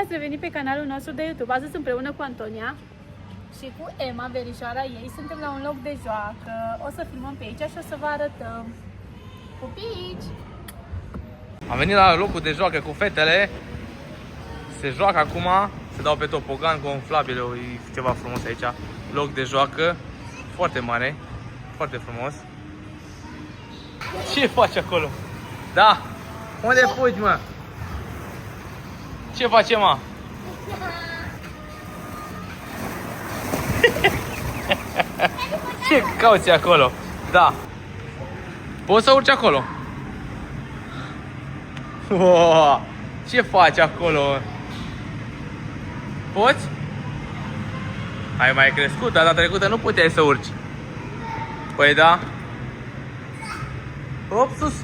ați revenit pe canalul nostru de YouTube. Astăzi împreună cu Antonia și cu Emma, verișoara ei, suntem la un loc de joacă. O să filmăm pe aici și o să vă arătăm. Pupici! Am venit la locul de joacă cu fetele. Se joacă acum, se dau pe topogan gonflabil, e ceva frumos aici. Loc de joacă foarte mare, foarte frumos. Ce faci acolo? Da! Unde fugi, mă? Ce face, mă? Ce cauți acolo? Da. Poți să urci acolo? Wow. Ce faci acolo? Poți? Ai mai crescut, data trecută nu puteai să urci. Păi da. Hop, sus.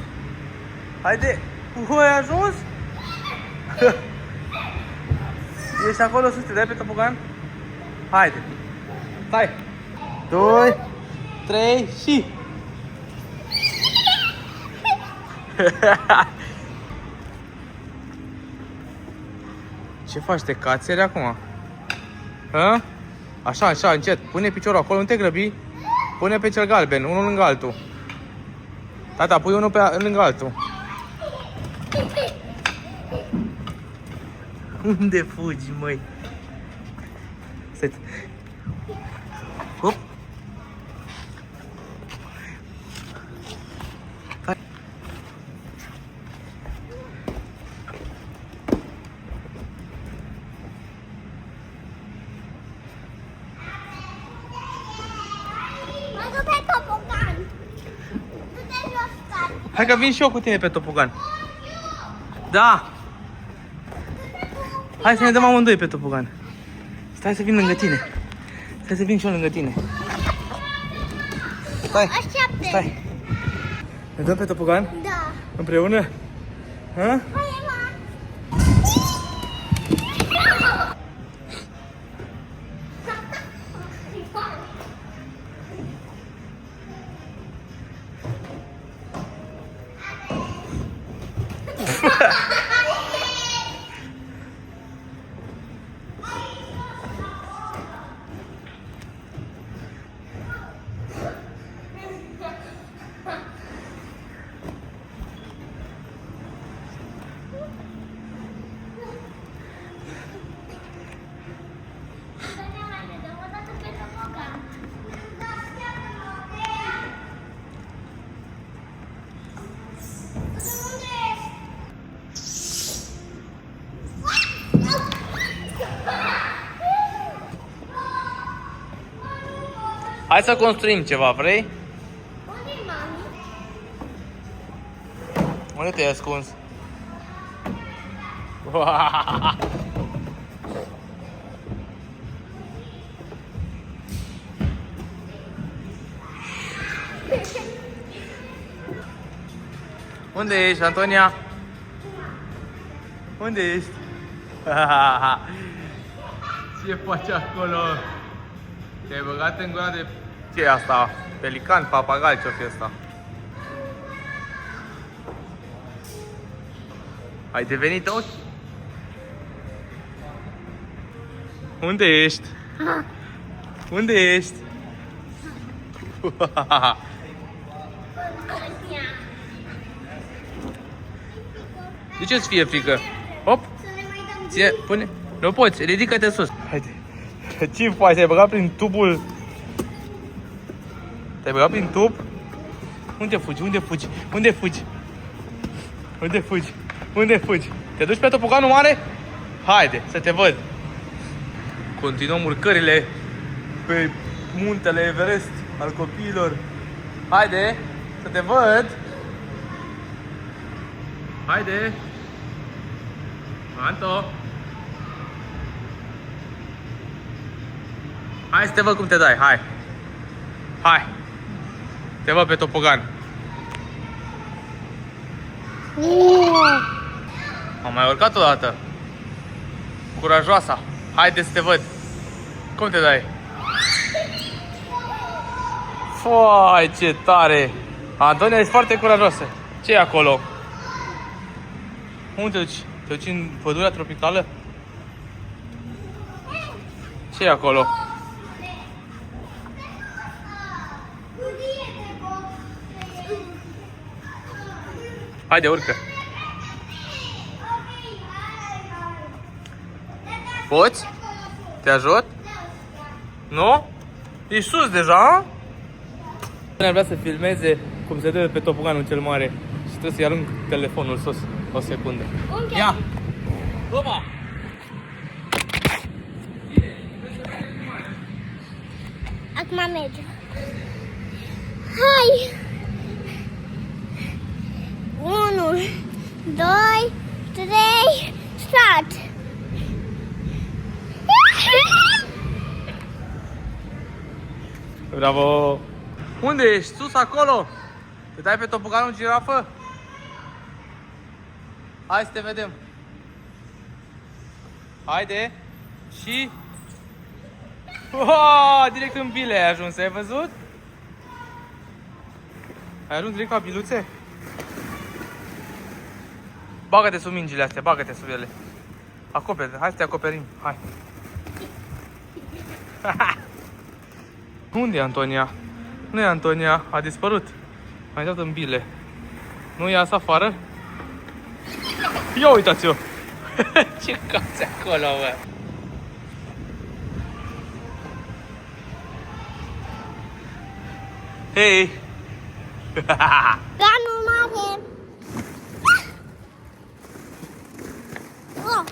Haide. Ai ajuns? Ești acolo sus, te dai pe topogan? Haide. Stai. 2, 3 și... Ce faci, te cațeri acum? Hă? Așa, așa, încet. Pune piciorul acolo, nu te grăbi. Pune pe cel galben, unul lângă altul. Tata, pui unul lângă altul. Unde fugi, măi? Stai. Hop. Hai că vin și eu cu tine pe topogan. Da! Hai să ne dăm amândoi pe topogan. Stai să vin lângă tine. Stai să vin și eu lângă tine. Stai. Stai. Ne dăm pe topogan? Da. Împreună? Ha? Hai să construim ceva, vrei? Unde-i mami? Unde te-ai ascuns? Unde ești, Antonia? Unde ești? Ce faci acolo? Te-ai băgat în gura de... Ce e asta? Pelican, papagal, ce-o fi asta? Ai devenit ochi? Unde ești? Unde ești? De ce îți fie frică? Hop! Ține, pune... Nu poți, ridică-te sus. Haide. Ce faci? Te-ai băgat prin tubul... Te-ai băgat prin tub? Unde fugi? Unde fugi? Unde fugi? Unde fugi? Unde fugi? Te duci pe topoganul mare? Haide, să te văd. Continuăm urcările pe muntele Everest al copiilor. Haide, să te văd. Haide. Anto. Hai să te văd cum te dai, hai. Hai. Te văd pe topogan. Am mai urcat o dată. Curajoasa. Haide să te văd. Cum te dai? Fai, ce tare! Antonia, ești foarte curajoasă. Ce e acolo? Unde te duci? Te duci în pădurea tropicală? Ce e acolo? Haide, urcă. Poți? Te ajut? Nu? Ești sus deja, a? Ar vrea să filmeze cum se dă pe topoganul cel mare și trebuie să-i arunc telefonul sus. O secundă. Ia! Opa! Acum mergem. Hai! 1, 2, 3, start! Bravo! Unde ești? Sus acolo? Te dai pe topoganul girafă? Hai să te vedem. Haide. Și... Oh, direct în bile ai ajuns, ai văzut? Ai ajuns direct ca biluțe? Bagă-te sub mingile astea, bagă-te sub ele. Acopere, hai să te acoperim, hai. Unde e Antonia? Nu e Antonia, a dispărut. A intrat în bile. Nu iasă afară? Ia uitați-o! Ce cați acolo, bă! Hei! Ganul mare! Oh.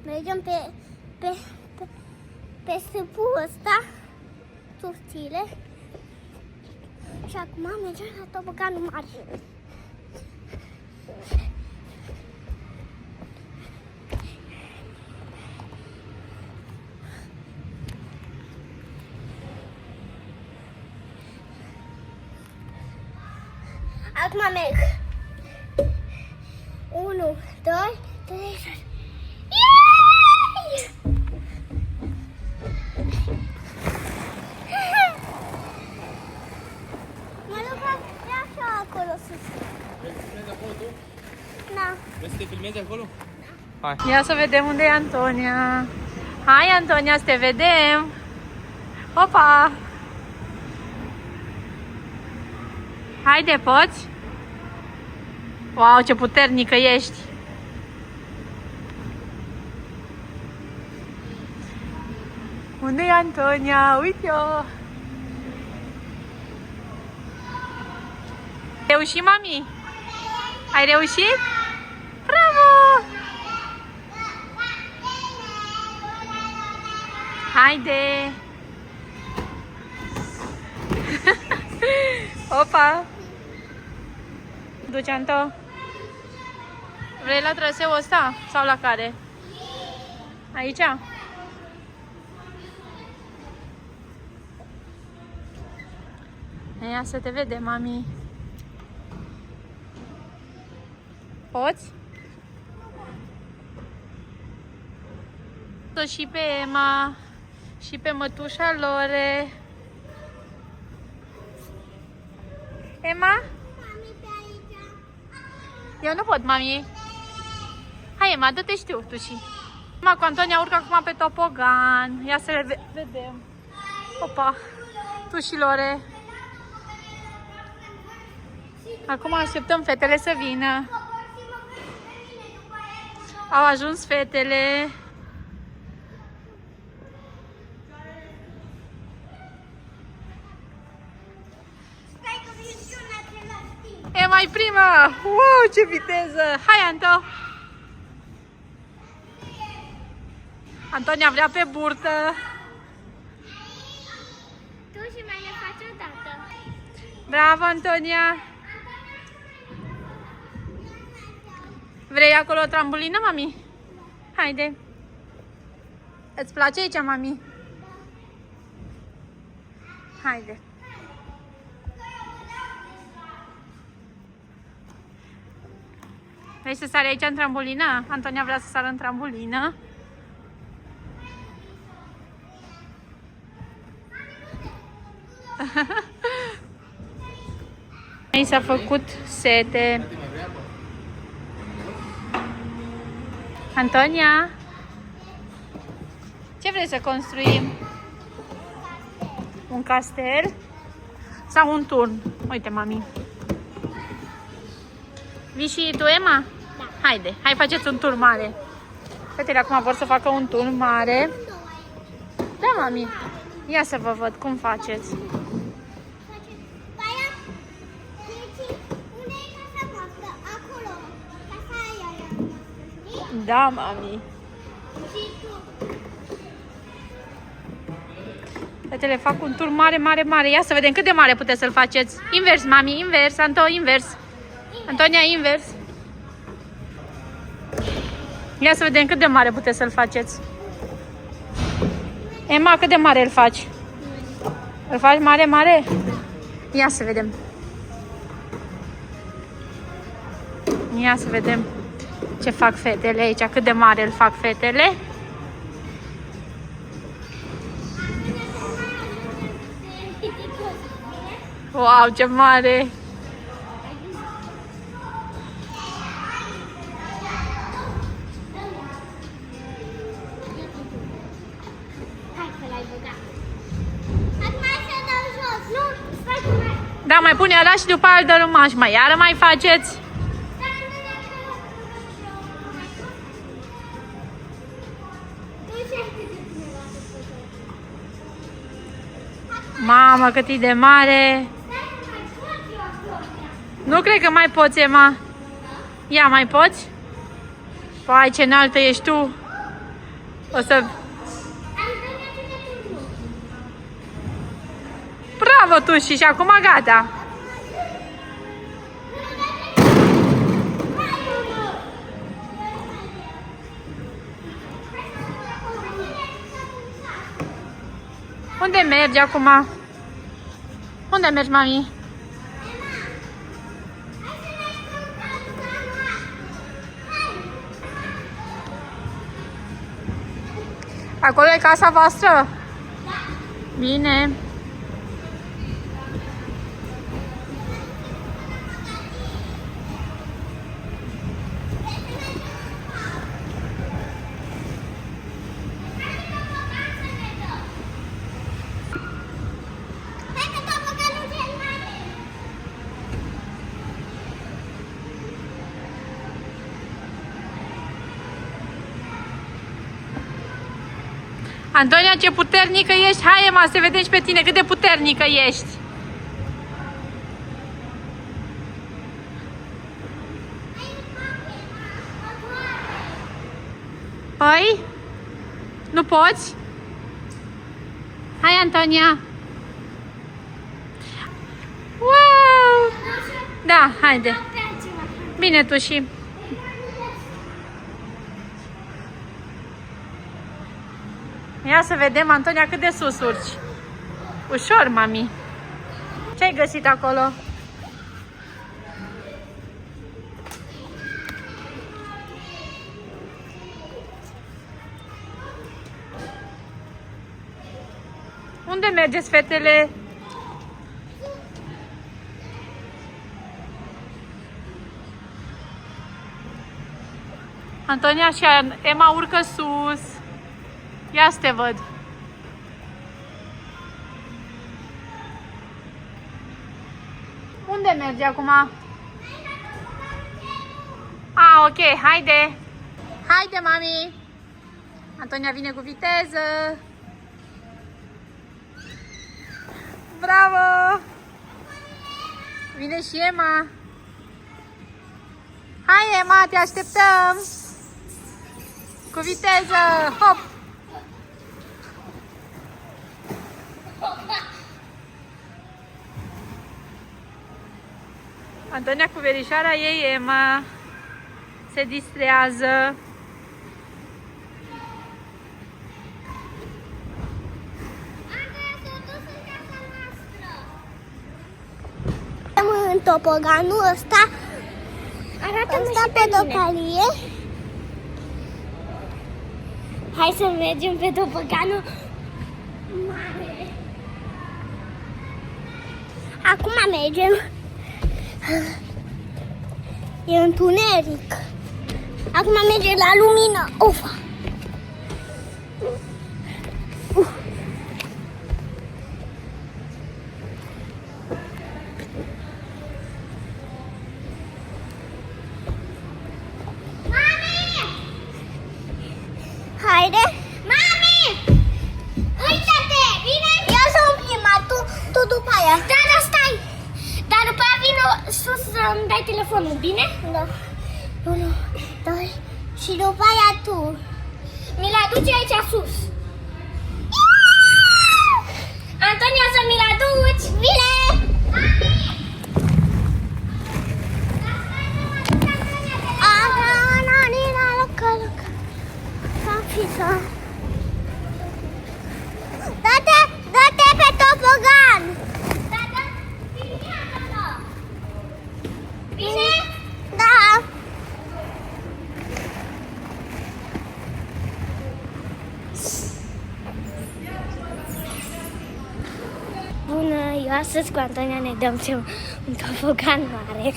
Mergem pe stâlpul ăsta, turțile. Și acum mergem la toboganul mare. Acum merg. 1, 2, 3, 4. Mă duc așa acolo sus. Vrei să filmezi acolo tu? Da. Vrei să te filmezi acolo? Hai. Ia să vedem unde e Antonia. Hai, Antonia, să te vedem. Opa! Haide, poți? Wow, ce puternică ești! Unde e Antonia? Uite-o! Reușit, mami? Ai reușit? Bravo! Haide! Opa! Duci, Anto? Vrei la traseul ăsta? Sau la care? Aici? Ia să te vede, mami. Poți? Și pe Emma și pe mătușa Lore. Emma? Mami, pe aici. Eu nu pot, mami. Hai, Emma, dă-te și tu și. Emma cu Antonia urcă acum pe topogan. Ia să le vedem. Opa, tu și Lore. Acum așteptăm fetele să vină. Au ajuns fetele. Stai că vin și eu în același timp. E mai prima! Wow, ce viteză! Hai, Anto! Antonia vrea pe burtă. Tu și mai le faci o dată. Bravo, Antonia! Vrei acolo o trambulină, mami? Haide! Îți place aici, mami? Haide! Vrei să sari aici în trambulină? Antonia vrea să sară în trambulină. Mi s-a făcut sete. Antonia, ce vrei să construim? Un castel sau un turn? Uite, mami. Vii și tu, Emma? Da. Haide, hai faceți un tur mare. Fetele acum vor să facă un tur mare. Da, mami. Ia să vă văd cum faceți. Baia, deci, unde e casa noastră? Acolo. Casa aia e a noastră, știi? Da, mami. Și tu. Fetele fac un tur mare, mare, mare. Ia să vedem cât de mare puteți să-l faceți. Invers, mami, invers. Anto, invers. Antonia, invers. Ia să vedem cât de mare puteți să-l faceți. Emma, cât de mare îl faci? Îl faci mare, mare? Ia să vedem. Ia să vedem ce fac fetele aici. Cât de mare îl fac fetele. Wow, ce mare! Hai să l-ai băgat. Acum hai să dau jos. Nu, stai cu mai. Da, mai pune ăla și după aia îl dărâma și mai iară mai faceți. Mamă, cât e de mare! Nu cred că mai poți, Emma. Ia, mai poți? Păi, ce înaltă ești tu. O să... Bravo, tu și acum gata. Unde mergi acum? Unde mergi, mami? Acolo e casa voastră? Bine. Antonia, ce puternică ești! Hai, Emma, să vedem și pe tine cât de puternică ești! Păi? Nu poți? Hai, Antonia! Wow! Da, haide! Bine, tu și... Ia să vedem, Antonia, cât de sus urci. Ușor, mami. Ce ai găsit acolo? Unde mergeți, fetele? Antonia și Emma urcă sus. Ia să te văd. Unde mergi acum? Ok, haide. Haide, mami. Antonia vine cu viteză. Bravo! Vine și Emma. Hai, Emma, te așteptăm. Cu viteză. Hop! Antonia cu verișoara ei, Emma, se distrează. În topoganul ăsta arată pe topalie. Hai să mergem pe topoganul mare. Acum mergem E întuneric. Acum merge la lumină. Ufa! Haide! Mami! Uite-te! Bine? Eu sunt prima, tu după aia. Da, stai! Dar după aia vin sus să-mi dai telefonul, bine? Da. 1, 2 și după aia tu. Mi-l aduci aici sus. Antonia, să mi-l aduci! Bine! Dă-te pe topogan! Bine? Da! Bună, eu astăzi cu Antonia ne dăm pe un topogan mare.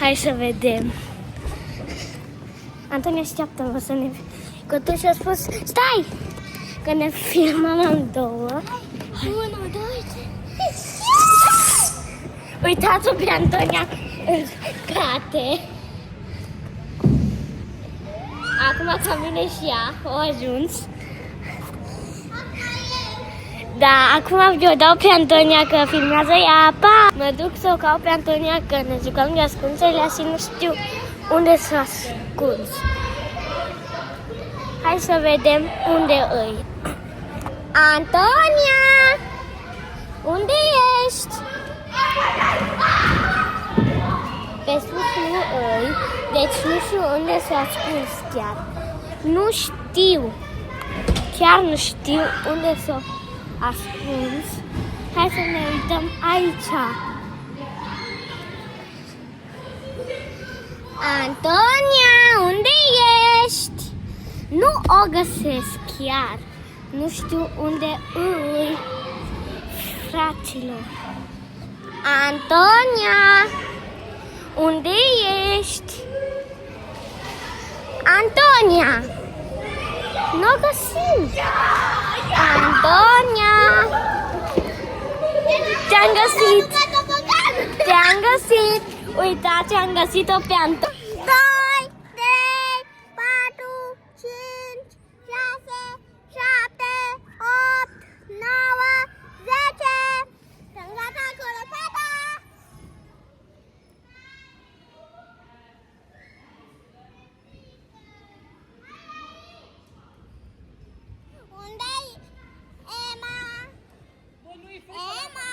Hai să vedem. Antonia, așteaptă-mă să ne... Că tu și-a spus, stai! Că ne filmăm amândouă. 1, 2, 3... Uitați-o pe Antonia în cate. Acum că vine și ea, o ajuns. Da, acum eu dau pe Antonia că filmează ea. Pa! Mă duc să o caut pe Antonia că ne jucăm de ascunselea și nu știu unde s-a ascuns. Hai să vedem unde îi. Antonia! Unde ești? Pe sus nu îi, deci nu știu unde s-a ascuns chiar. Nu știu. Chiar nu știu unde s-a ascuns. Hai să ne uităm aici. Antonia, unde ești? Nu o găsesc chiar. Nu știu unde îi. Fraților. Antonia, unde ești? Antonia. Nu o găsim. Antonia. Te-am găsit. Te-am găsit. Uitați, am găsit-o pe Antonia. 2, 3, 4, 5, 6, 7, 8, 9, 10. Sunt gata acolo, tata! Unde-i Emma? Emma?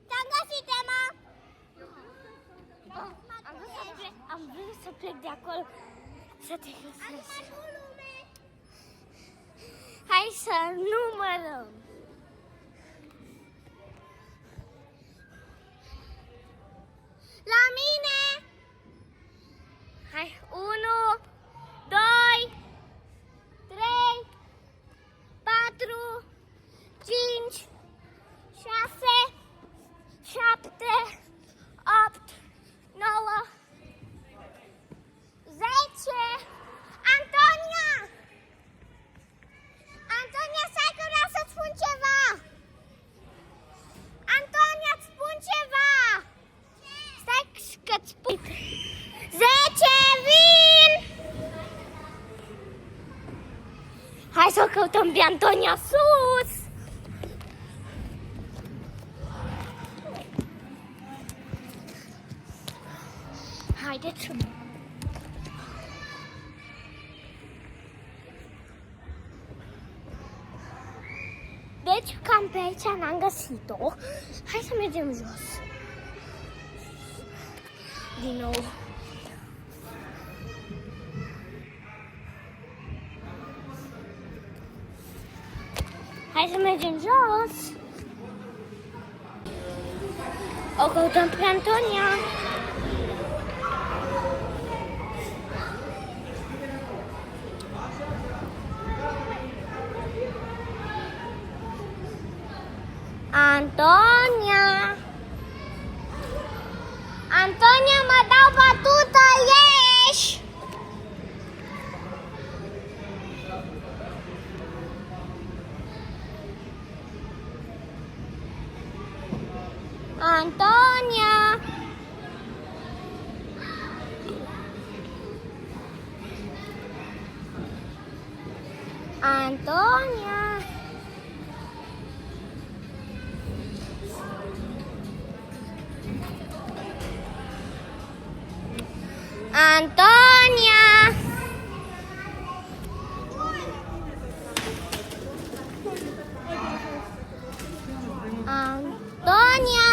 Te-am găsit, Emma! Am vrut să plec de acolo să te găsesc. Hai să numărăm. La mine! Hai, 1, 2, 3, 4, 5, 6, 7, 8, 9, 10. Antonia! Antonia, stai că vreau să-ți spun ceva! Antonia, îți spun ceva! Stai că-ți spun... 10, vin! Hai să o căutăm pe Antonia sus! Haideți să... Deci, cam pe aici n-am găsit-o. Hai să mergem jos. Din nou. Hai să mergem jos. O căutăm pe Antonia. Antonia! Antonia, mă dau bătută, ieși! Antonia! Antonia! Antonia! Antonia!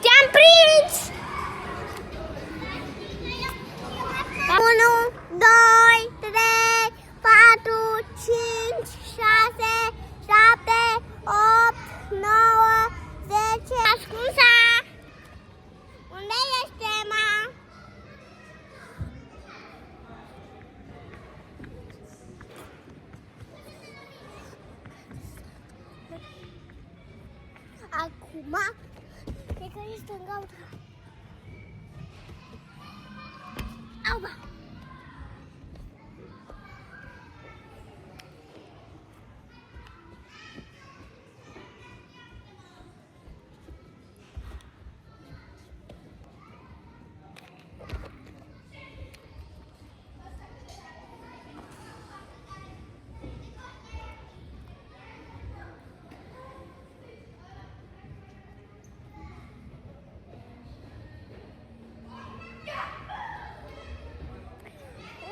Te-am prins! 1, 2, 3, 4, 5, 6, 7, 8, 9, 10. Ascunsa! Unde ești, Emma? Acum, cred că ești în gaură. Auba!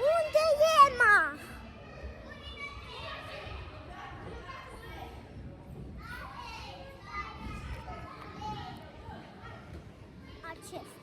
Unde e Emma? Acesta.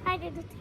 Haide, du-te.